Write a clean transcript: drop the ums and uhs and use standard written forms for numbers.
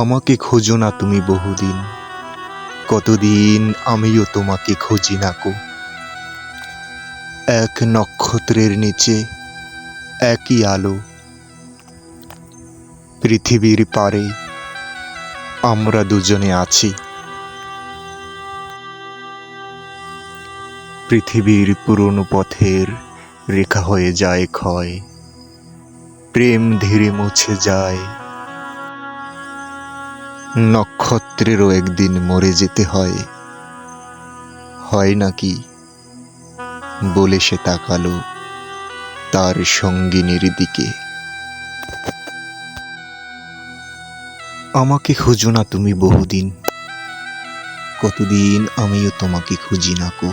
আমাকে খোঁজো না তুমি বহুদিন, কতদিন আমিও তোমাকে খুঁজি না কো। এক নক্ষত্রের নিচে একই আলো, পৃথিবীর পারে আমরা দুজনে আছি। পৃথিবীর পুরনো পথের রেখা হয়ে যায় ক্ষয়, প্রেম ধীরে মুছে যায়। নক্ষত্রেরও একদিন মরে যেতে হয়, হয় নাকি? বলে সে তাকালো তার সঙ্গিনীর দিকে। আমাকে খোঁজো না তুমি বহুদিন, কতদিন আমিও তোমাকে খুঁজি না কো।